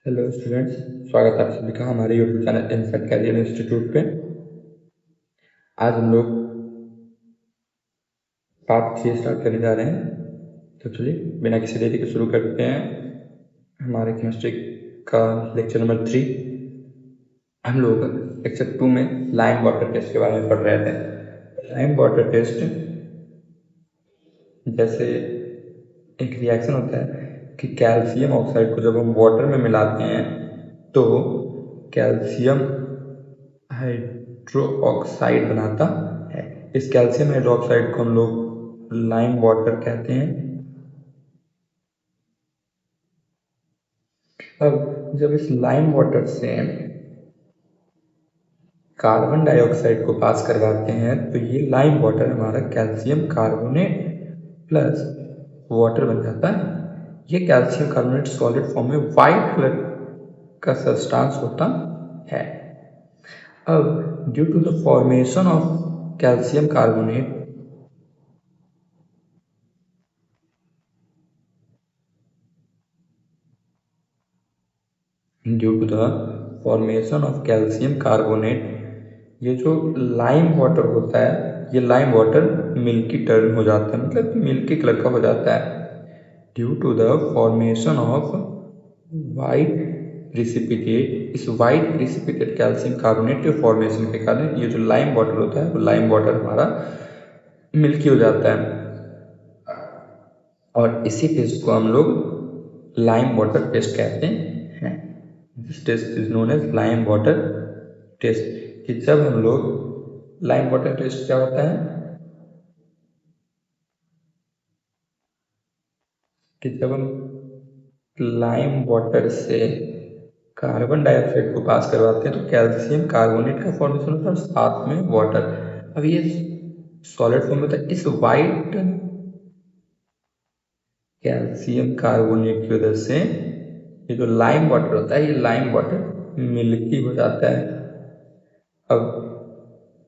Hello students, स्वागत है आप सभी का हमारे YouTube channel in fact career institute पे। आज हम लोग पार्ट 6 स्टार्ट करने जा रहे हैं। तो चलिए बिना किसी देरी के शुरू करते हैं हमारे केमिस्ट्री का लेक्चर नंबर 3। हम लोग लेक्चर 2 में लाइम वाटर टेस्ट के बारे में पढ़ रहे थे। लाइम वाटर टेस्ट जैसे एक रिएक्शन होता है कि कैल्शियम ऑक्साइड को जब हम वाटर में मिलाते हैं तो कैल्शियम हाइड्रो ऑक्साइड बनाता है। इस कैल्शियम हाइड्रोक्साइड को हम लोग लाइम वाटर कहते हैं। अब जब इस लाइम वाटर से कार्बन डाइऑक्साइड को पास करवाते हैं तो ये लाइम वाटर हमारा कैल्शियम कार्बोनेट प्लस वाटर बन जाता है। ये कैल्शियम कार्बोनेट सॉलिड फॉर्म में वाइट कलर का सब्सटेंस होता है। अब due to the formation of calcium carbonate due to the formation of calcium carbonate, ये जो लाइम वाटर होता है ये लाइम वाटर मिल्की टर्न हो जाता है, मतलब मिल्की कलर का हो जाता है due to the formation of white precipitate. इस वाइट प्रिसिपिटेट कैल्शियम कार्बोनेट के फॉर्मेशन के कारण ये जो लाइम वाटर होता है वो लाइम वाटर हमारा मिल्की हो जाता है और इसी टेस्ट को हम लोग लाइम वाटर टेस्ट कहते हैं। This test is known as lime water test. कि जब हम लोग लाइम वाटर टेस्ट क्या होता है कि जब हम लाइम वाटर से कार्बन डाइऑक्साइड को पास करवाते हैं तो कैल्शियम कार्बोनेट का फॉर्मेशन होता है और साथ में वाटर। अब ये सॉलिड फॉर्म में होता है। इस वाइट कैल्शियम कार्बोनेट की वजह से ये जो लाइम वाटर होता है ये लाइम वाटर मिल्की हो जाता है। अब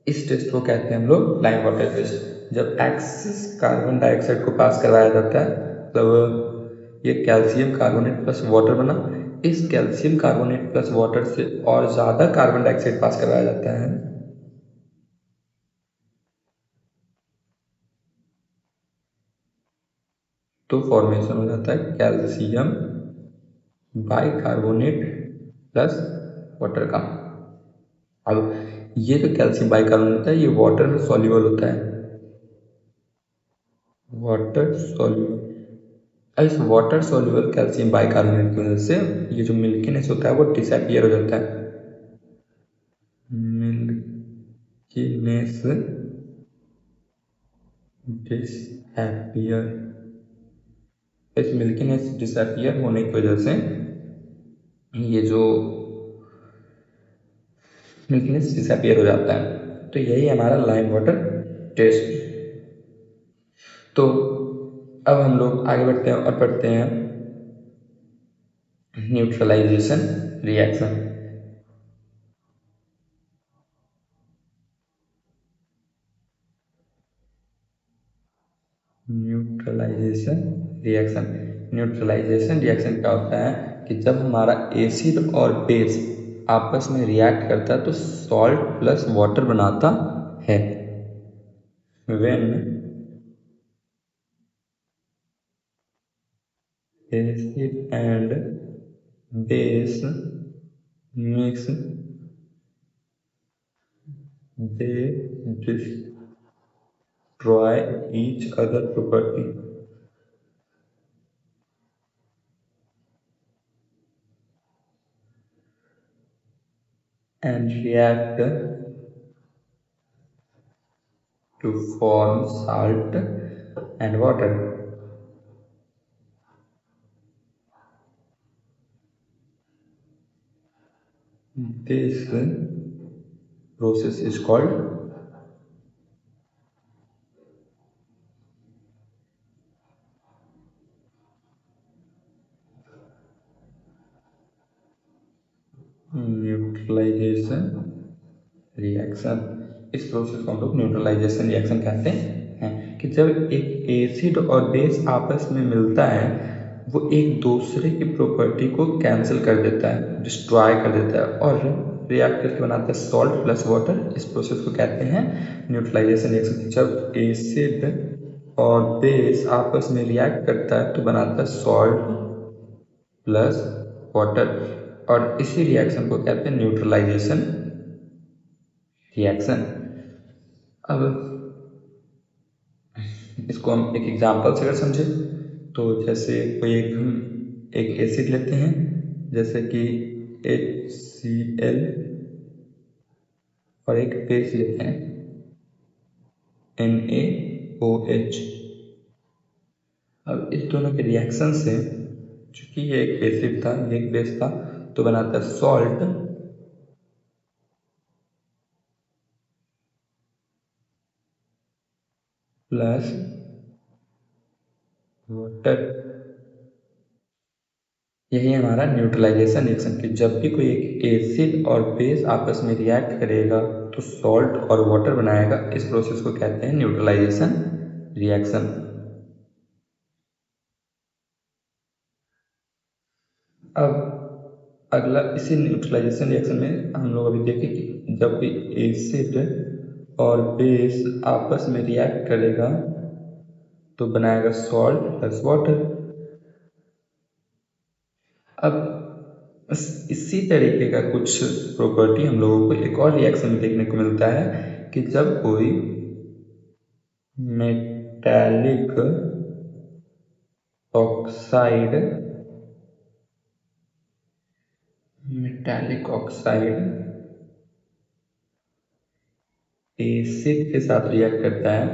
इस टेस्ट को कहते हैं हम लोग लाइम वाटर टेस्ट। जब एक्सिस कार्बन डाइऑक्साइड को पास करवाया जाता है तब ये कैल्शियम कार्बोनेट प्लस वाटर बना। इस कैल्शियम कार्बोनेट प्लस वाटर से और ज़्यादा कार्बन डाइऑक्साइड पास करवाया जाता है तो फॉर्मेशन हो जाता है कैल्शियम बाइकार्बोनेट प्लस वाटर का। अब ये जो कैल्शियम बाइकार्बोनेट होता है ये वाटर में सॉल्युबल होता है, वाटर सॉल्युबल। इस वाटर सॉल्युबल कैल्शियम बाइकार्बोनेट की वजह से ये जो मिल्कीनेस होता है वो डिसअपियर हो जाता है। Milkiness disappear. इस मिल्कीनेस डिसअपियर होने की वजह से ये जो मिल्कीनेस डिसअपियर हो जाता है। तो यही हमारा लाइम वाटर टेस्ट। तो अब हम लोग आगे बढ़ते हैं और पढ़ते हैं neutralisation reaction. Neutralisation reaction. Neutralisation reaction क्या होता है कि जब हमारा एसिड और बेस आपस में रिएक्ट करता है तो सॉल्ट प्लस वाटर बनाता है। When acid and base mix they destroy each other property and react to form salt and water. This process is called neutralisation reaction. इस प्रोसेस को हम लोग न्यूट्रलाइजेशन रिएक्शन कहते हैं कि जब एक एसिड और बेस आपस में मिलता है वो एक दूसरे की प्रॉपर्टी को कैंसिल कर देता है, डिस्ट्रॉय कर देता है और रिएक्ट करके बनाता है सॉल्ट प्लस वाटर। इस प्रोसेस को कहते हैं न्यूट्रलाइजेशन रिएक्शन। जब एसिड और बेस आपस में रिएक्ट करता है तो बनाता है सॉल्ट प्लस वाटर, और इसी रिएक्शन को कहते हैं न्यूट्रलाइजेशन रिएक्शन। अब इसको हम एक एग्जांपल से अगर समझे तो जैसे कोई एक एसिड लेते हैं, जैसे कि HCl, और एक बेस लेते हैं NaOH। अब इस दोनों के रिएक्शन से, चूंकि ये एक एसिड था ये एक बेस था, तो बनाता है सॉल्ट प्लस वाटर। यही हमारा न्यूट्रलाइजेशन रिएक्शन कि जब भी कोई एक एसिड और बेस आपस में रिएक्ट करेगा तो सॉल्ट और वाटर बनाएगा। इस प्रोसेस को कहते हैं न्यूट्रलाइजेशन रिएक्शन। अब अगला, इसी न्यूट्रलाइजेशन रिएक्शन में हम लोग अभी देखें कि जब कोई एसिड और बेस आपस में रिएक्ट करेगा तो बनाएगा सॉल्ट प्लस वाटर। अब इसी तरीके का कुछ प्रॉपर्टी हम लोगों को एक और रिएक्शन में देखने को मिलता है कि जब कोई मेटालिक ऑक्साइड एसिड के साथ रिएक्ट करता है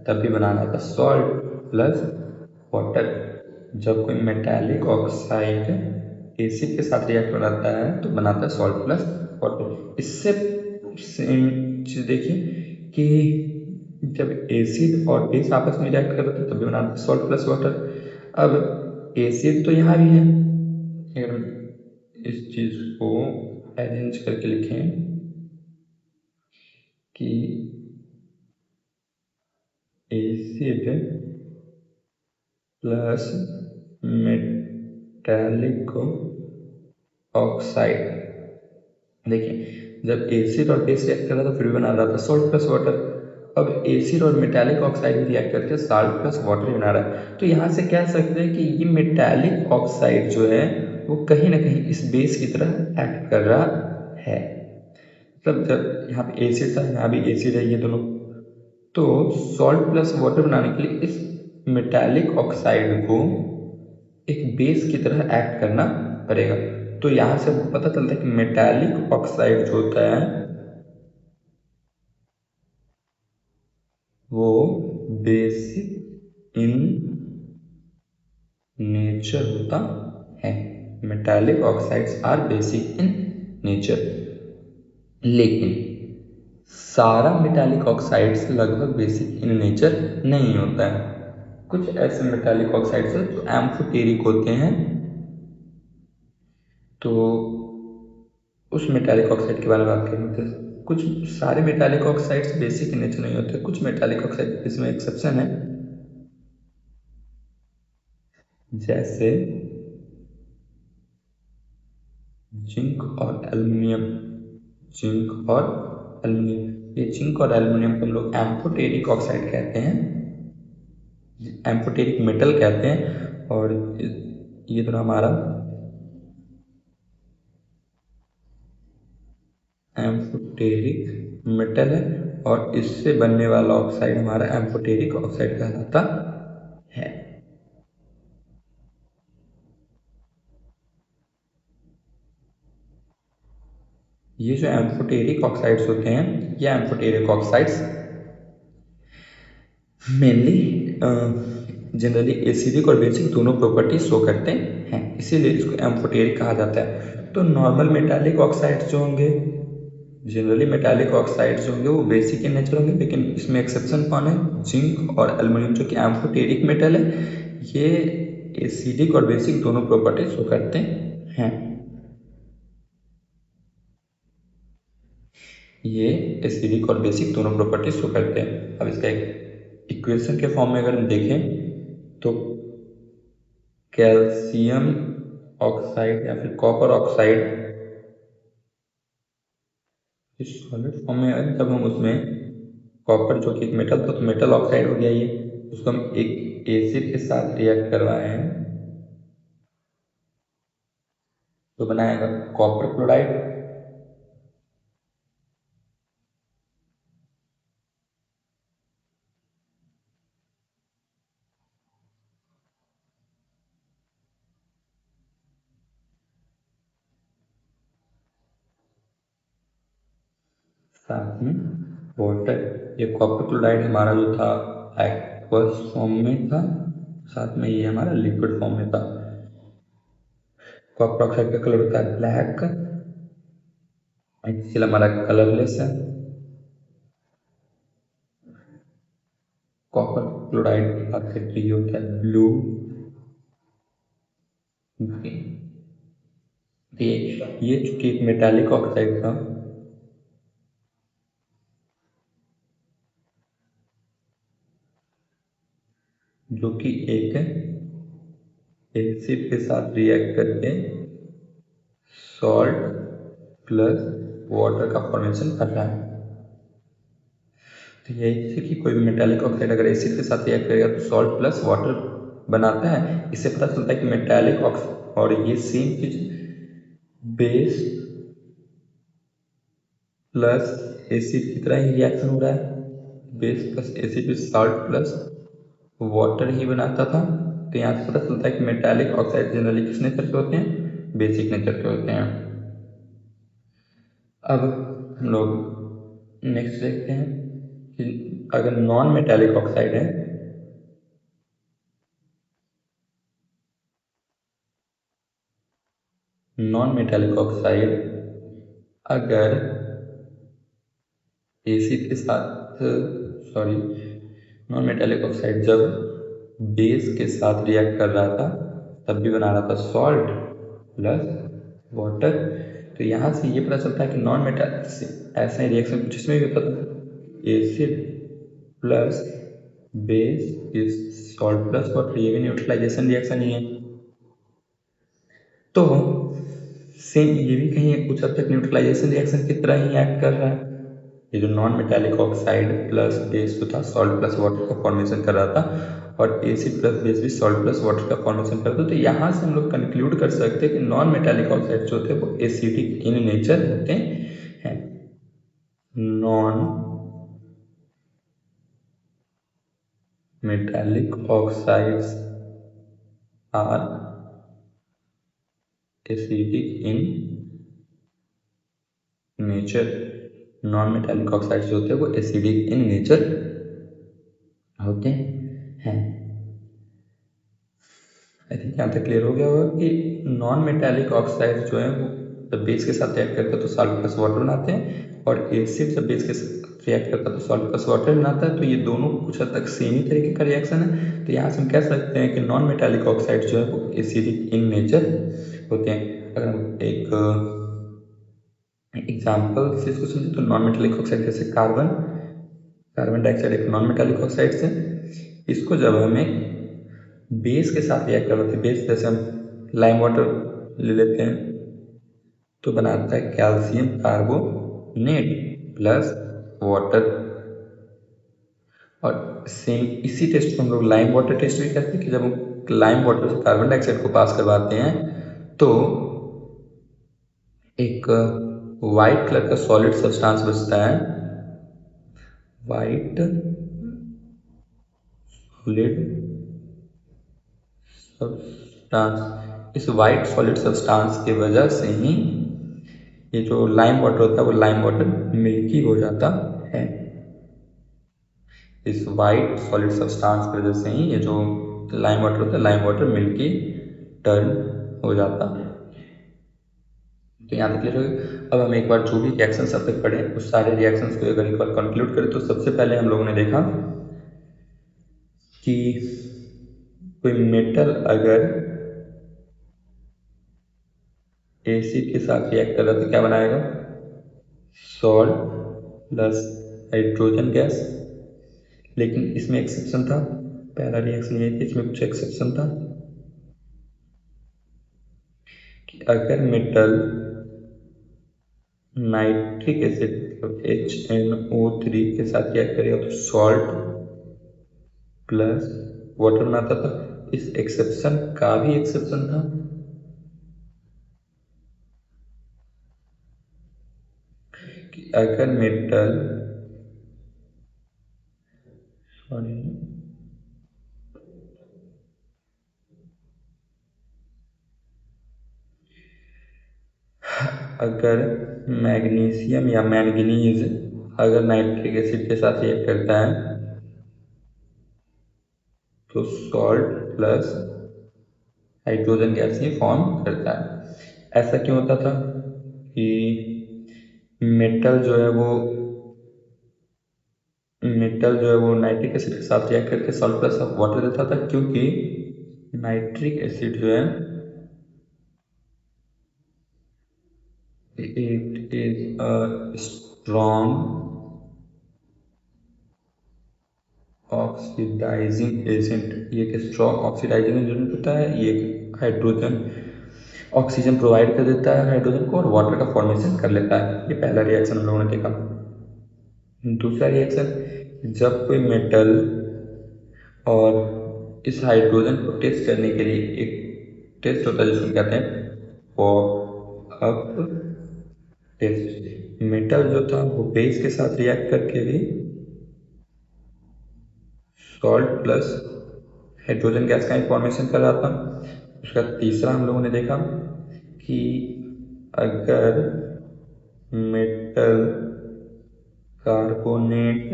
तब भी बनाना था सॉल्ट प्लस वाटर। जब कोई मेटालिक ऑक्साइड एसिड के साथ रिएक्ट बनाता है तो बनाता है सॉल्ट प्लस वाटर। इससे सेम चीज देखिए कि जब एसिड और बेस आपस में रिएक्ट कर रहे थे तब भी बनाते हैं सॉल्ट प्लस वाटर। अब एसिड तो यहाँ भी है, अगर इस चीज को अरेंज करके लिखें कि एसिड प्लस मेटालिक ऑक्साइड। देखिए जब एसिड और बेस रिएक्ट कर रहा था फिर भी बना रहा था सॉल्ट प्लस वाटर। अब एसिड और मेटालिक ऑक्साइड भी रिएक्ट करके सॉल्ट प्लस वाटर ही बना रहा है। तो यहाँ से कह सकते हैं कि ये मेटालिक ऑक्साइड जो है वो कहीं ना कहीं इस बेस की तरह एक्ट कर रहा है। मतलब जब यहाँ पे एसिड था यहाँ भी एसिड है, ये दोनों, तो सॉल्ट प्लस वाटर बनाने के लिए इस मेटालिक ऑक्साइड को एक बेस की तरह एक्ट करना पड़ेगा। तो यहाँ से हमको पता चलता है कि मेटालिक ऑक्साइड जो होता है वो बेसिक इन नेचर होता है। Metallic oxides are basic in nature. लेकिन सारा मेटालिक ऑक्साइड्स लगभग बेसिक इन नेचर नहीं होता है। कुछ ऐसे मेटालिक ऑक्साइड्स हैं जो एम्फोटेरिक होते हैं। तो उस मेटालिक ऑक्साइड के बारे में बात करेंगे तो कुछ सारे metallic oxides basic in nature नहीं होते, कुछ मेटालिक ऑक्साइड इसमें एक्सेप्शन है, जैसे जिंक और एल्युमिनियम। जिंक और एल्युमिनियम, ये जिंक और एल्युमिनियम को हम लोग एम्फोटेरिक ऑक्साइड कहते हैं, एम्फोटेरिक मेटल कहते हैं। और ये दोनों हमारा एम्फोटेरिक मेटल है और इससे बनने वाला ऑक्साइड हमारा एम्फोटेरिक ऑक्साइड कहलाता है। ये जो एम्फोटेरिक ऑक्साइड्स होते हैं, ये amphoteric oxides mainly generally acidic और बेसिक दोनों प्रॉपर्टी शो करते हैं, इसीलिए इसको एम्फोटेरिक कहा जाता है। तो नॉर्मल मेटालिक ऑक्साइड्स जो होंगे, जनरली मेटालिक ऑक्साइड्स होंगे वो बेसिक इन नेचर होंगे, लेकिन इसमें एक्सेप्शन कौन है, जिंक और एल्युमिनियम जो कि एम्फोटेरिक मेटल है, ये एसिडिक और बेसिक दोनों प्रॉपर्टी शो करते हैं। ये एसिडिक और बेसिक दोनों प्रॉपर्टी शो करते हैं। अब इसका एक इक्वेशन के फॉर्म में अगर हम देखें तो कैल्शियम ऑक्साइड या फिर कॉपर ऑक्साइड इस सॉलिड फॉर्म में है, जब हम उसमें कॉपर जो कि एक मेटल था तो मेटल ऑक्साइड हो गया ये, उसको हम एक एसिड के साथ रिएक्ट करवाए हैं तो बनाएगा कॉपर क्लोराइड। साथ में वाटर, ये कॉपर क्लोराइड हमारा जो था एक्वस फॉर्म में था, साथ में ये हमारा लिक्विड फॉर्म में था। कॉपर ऑक्साइड का कलर होता है ब्लैक, इसलिए हमारा कलरलेस है। कॉपर क्लोराइड की बात करें तो ये होता है ब्लू। ये चूंकि एक मेटालिक ऑक्साइड था, जो कि एक एसिड के साथ रिएक्ट करके सॉल्ट प्लस वाटर का फॉर्मेशन कर रहा है। तो यही है कि कोई भी मेटालिक ऑक्साइड अगर एसिड के साथ रिएक्ट करेगा तो सॉल्ट प्लस वाटर बनाता है। इससे पता चलता है कि मेटालिक ऑक्साइड, और ये सेम चीज बेस प्लस एसिड की तरह ही रिएक्शन हो रहा है। बेस प्लस एसिड भी सॉल्ट प्लस वाटर ही बनाता था। तो यहाँ से पता चलता है कि मेटालिक ऑक्साइड जनरली किस नेचर के होते हैं, बेसिक नेचर के होते हैं। अब हम लोग नेक्स्ट देखते हैं कि अगर नॉन मेटालिक ऑक्साइड है, नॉन मेटालिक ऑक्साइड अगर एसिड के साथ, सॉरी, नॉन मेटालिक ऑक्साइड जब बेस के साथ रिएक्ट कर रहा था तब भी बना रहा था सॉल्ट प्लस वाटर। तो यहाँ से ये पता चलता है कि नॉन मेटालिक ऐसा ही रिएक्शन जिसमें भी होता था acid plus base is salt plus water, ये भी न्यूट्रलाइजेशन रिएक्शन ही है। तो सेम ये भी कहीं कुछ हद तक न्यूट्रलाइजेशन रिएक्शन की तरह ही एक्ट कर रहा है। ये जो non metallic oxide plus base जो था सॉल्ट प्लस वाटर का फॉर्मेशन कर रहा था, और एसिड प्लस बेस भी सॉल्ट प्लस वाटर का फॉर्मेशन करता है। तो यहाँ से हम लोग कंक्लूड कर सकते हैं कि नॉन मेटालिक ऑक्साइड जो होते हैं वो एसिडिक इन नेचर होते हैं। Non metallic oxides are acidic in nature. Non metallic oxides जो होते हैं वो एसिडिक इन नेचर होते हैं। आई थिंक यहाँ तक क्लियर हो गया होगा कि नॉन मेटालिक ऑक्साइड जो है वो जब बेस के साथ रिएक्ट करते हैं तो सॉल्ट प्लस वाटर बनाते हैं, और एसिड जब बेस के साथ रिएक्ट करता है तो सॉल्ट प्लस वाटर बनाता है। तो ये दोनों कुछ हद तक सेम ही तरीके का रिएक्शन है। तो यहाँ से हम कह सकते हैं कि नॉन मेटालिक ऑक्साइड जो है वो एसिडिक इन नेचर होते हैं। अगर हम एक एग्जाम्पल से इसको समझे तो नॉन मेटालिक ऑक्साइड जैसे कार्बन डाइऑक्साइड एक नॉन मेटालिक ऑक्साइड है। इसको जब हमें बेस के साथ रिएक्ट करवाते हैं, बेस जैसे हम लाइम वाटर ले लेते हैं तो बनाता है कैल्शियम कार्बोनेट प्लस वाटर। और सेम इसी टेस्ट को हम लोग लाइम वाटर टेस्ट भी करते हैं कि जब हम लाइम वाटर से कार्बन डाइऑक्साइड को पास करवाते हैं तो एक वाइट कलर का सॉलिड सब्सटेंस बचता है, वाइट सॉलिड सब्सटेंस। इस वाइट सॉलिड सब्सटेंस की वजह से ही ये जो लाइम वाटर होता है वो लाइम वाटर मिल्की हो जाता है। इस वाइट सॉलिड सब्सटेंस की वजह से ही ये जो लाइम वाटर होता है लाइम वाटर मिल्की टर्न हो जाता है। तो यहाँ तक क्लियर हो गया। अब हम एक बार जो भी रिएक्शन अब तक पढ़े उस सारे रिएक्शंस को अगर एक बार कंक्लूड करें तो सबसे पहले हम लोगों ने देखा कि कोई मेटल अगर एसिड के साथ रिएक्ट कर रहा है तो क्या बनाएगा, सॉल्ट प्लस हाइड्रोजन गैस। लेकिन इसमें एक्सेप्शन था, पहला रिएक्शन ये थी, इसमें कुछ एक्सेप्शन था। कि अगर मेटल नाइट्रिक एसिड मतलब HNO3 के साथ रिएक्ट करेगा तो सॉल्ट प्लस वाटर बनाता था। इस एक्सेप्शन का भी एक्सेप्शन था कि अगर मेटल सॉरी अगर मैग्नीशियम या मैंगनीज अगर नाइट्रिक एसिड के साथ रिएक्ट करता है तो सॉल्ट प्लस हाइड्रोजन गैस ही फॉर्म करता है। ऐसा क्यों होता था कि मेटल जो है वो नाइट्रिक एसिड के साथ रिएक्ट करके सॉल्ट प्लस वाटर देता था, क्योंकि नाइट्रिक एसिड जो है it is a strong oxidising agent. ये एक स्ट्रॉन्ग ऑक्सीडाइजिंग एजेंट होता है। ये हाइड्रोजन ऑक्सीजन प्रोवाइड कर देता है हाइड्रोजन को और वाटर का फॉर्मेशन कर लेता है। ये पहला रिएक्शन हम लोगों ने देखा। दूसरा रिएक्शन, जब कोई मेटल और इस हाइड्रोजन को टेस्ट करने के लिए एक टेस्ट होता है जिसको कहते हैं पॉप अप टेस्ट। मेटल जो था वो बेस के साथ रिएक्ट करके भी सॉल्ट प्लस हाइड्रोजन गैस का फॉर्मेशन कर रहा था। उसका तीसरा हम लोगों ने देखा कि अगर मेटल कार्बोनेट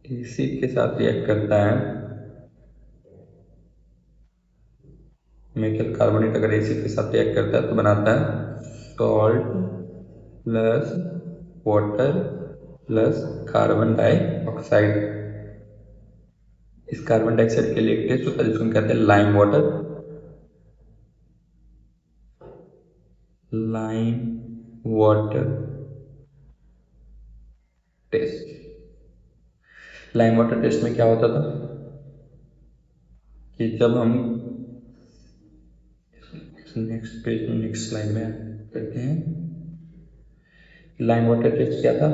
एसिड के साथ रिएक्ट करता है, मेटल कार्बोनेट अगर एसिड के साथ रिएक्ट करता है तो बनाता है salt plus water plus carbon dioxide. इस कार्बन डाइऑक्साइड के लिए एक टेस्ट होता है जिसको हम कहते हैं lime water, lime water test. Lime water test में क्या होता था कि जब हम नेक्स्ट पेज में नेक्स्ट स्लाइड में करते हैं, लाइम वाटर टेस्ट क्या था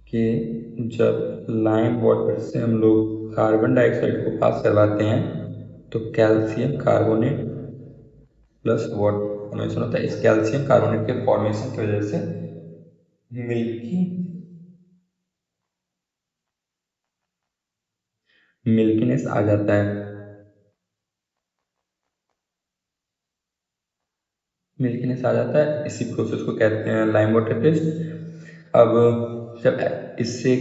कि जब लाइम वाटर से हम लोग कार्बन डाइऑक्साइड को पास करवाते हैं तो calcium carbonate plus water formation होता है। इस कैल्शियम कार्बोनेट के फॉर्मेशन की वजह से मिल्की मिल्कीनेस आ जाता है। मिल्कीनेस आ जाता है, इसी प्रोसेस को कहते हैं लाइम वाटर टेस्ट। अब जब इससे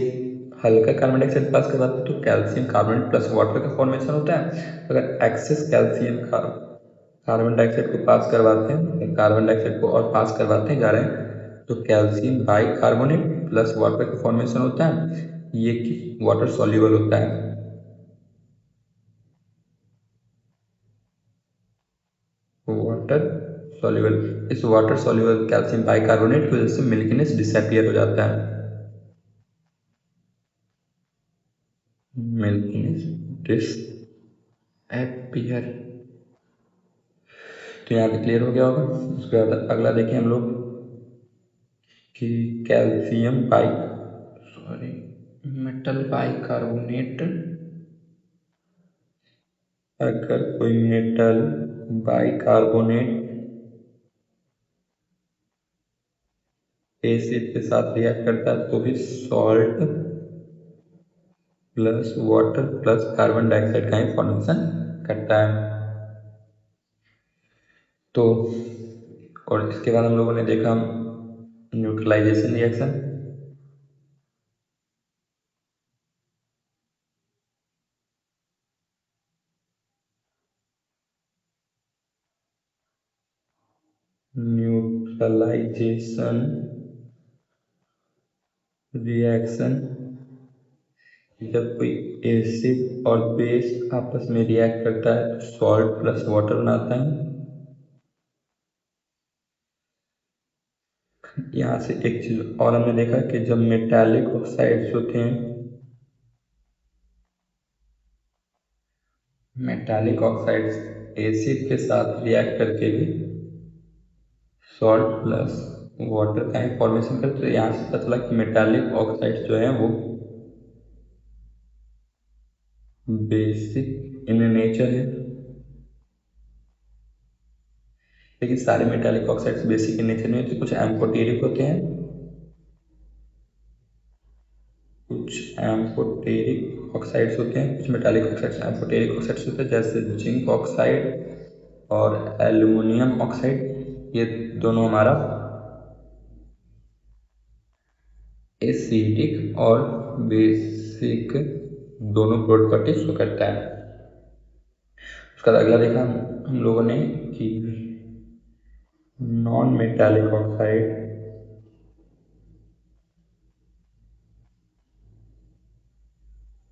हल्का कार्बन डाइऑक्साइड पास करवाते हैं तो कैल्शियम कार्बोनेट प्लस वाटर का फॉर्मेशन होता है। अगर एक्सेस कैल्शियम कार्बन डाइऑक्साइड को पास करवाते हैं, कार्बन डाइऑक्साइड को और पास करवाते हैं जा रहे हैं तो calcium by carbonate plus water का फॉर्मेशन होता है। ये कि वाटर सॉल्युबल होता है। वाटर सॉल्युबल, इस वाटर सॉल्युबल कैल्शियम बाइकार्बोनेट की वजह से मिल्कीनेस डिसअपियर हो जाता है। मिल्कीनेस डिसअपियर, तो यहाँ पे क्लियर हो गया होगा। उसके बाद अगला देखें हम लोग कि calcium bike sorry metal bicarbonate, अगर कोई मेटल बाइकार्बोनेट एसिड के साथ रिएक्ट करता है तो भी salt plus water plus carbon dioxide का ही फॉर्मेशन करता है। तो और इसके बाद हम लोगों ने देखा न्यूट्रलाइजेशन रिएक्शन। न्यूट्रलाइजेशन रिएक्शन, जब कोई एसिड और बेस आपस में रिएक्ट करता है तो सॉल्ट प्लस वाटर बनाता है। यहाँ से एक चीज़ और हमने देखा कि जब मेटालिक ऑक्साइड्स होते हैं, मेटालिक ऑक्साइड्स एसिड के साथ रिएक्ट करके भी सॉल्ट प्लस वाटर का फॉर्मेशन करते हैं। यहाँ से पता चला कि मेटालिक ऑक्साइड्स जो हैं वो बेसिक इन नेचर है, लेकिन सारे metallic oxides basic in nature नहीं होते। कुछ एम्फोटेरिक होते हैं, कुछ एम्फोटेरिक ऑक्साइड्स होते हैं, कुछ मेटालिक ऑक्साइड्स एम्फोटेरिक ऑक्साइड्स होते हैं, जैसे जिंक ऑक्साइड और एल्युमिनियम ऑक्साइड। ये दोनों हमारा एसिडिक और बेसिक दोनों प्रॉपर्टी शो करता है। उसका बाद अगला देखा हम लोगों ने कि नॉन मेटालिक ऑक्साइड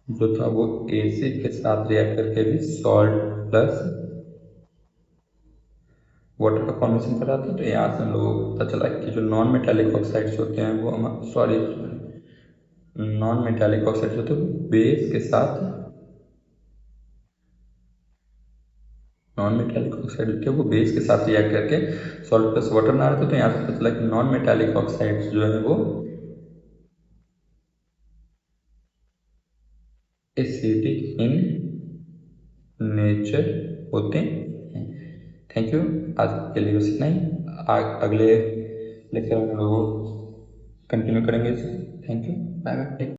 जो था वो एसिड के साथ रिएक्ट करके भी सॉल्ट प्लस वाटर का फॉर्मेशन कराता है। तो यहाँ से हम लोगों को पता चला कि जो नॉन मेटालिक ऑक्साइड्स होते हैं वो हम सॉरी नॉन मेटालिक ऑक्साइड्स होते हैं वो बेस के साथ नॉन मेटालिक ऑक्साइड होते हैं वो बेस के साथ रिएक्ट करके सॉल्ट प्लस वाटर बना रहे थे। तो यहाँ से पता चला कि नॉन मेटालिक ऑक्साइड्स जो है वो एसिडिक इन नेचर होते हैं। थैंक यू, आज के लिए बस इतना ही। अगले लेक्चर में हम लोग कंटिन्यू करेंगे इसे। Thank you, bye bye.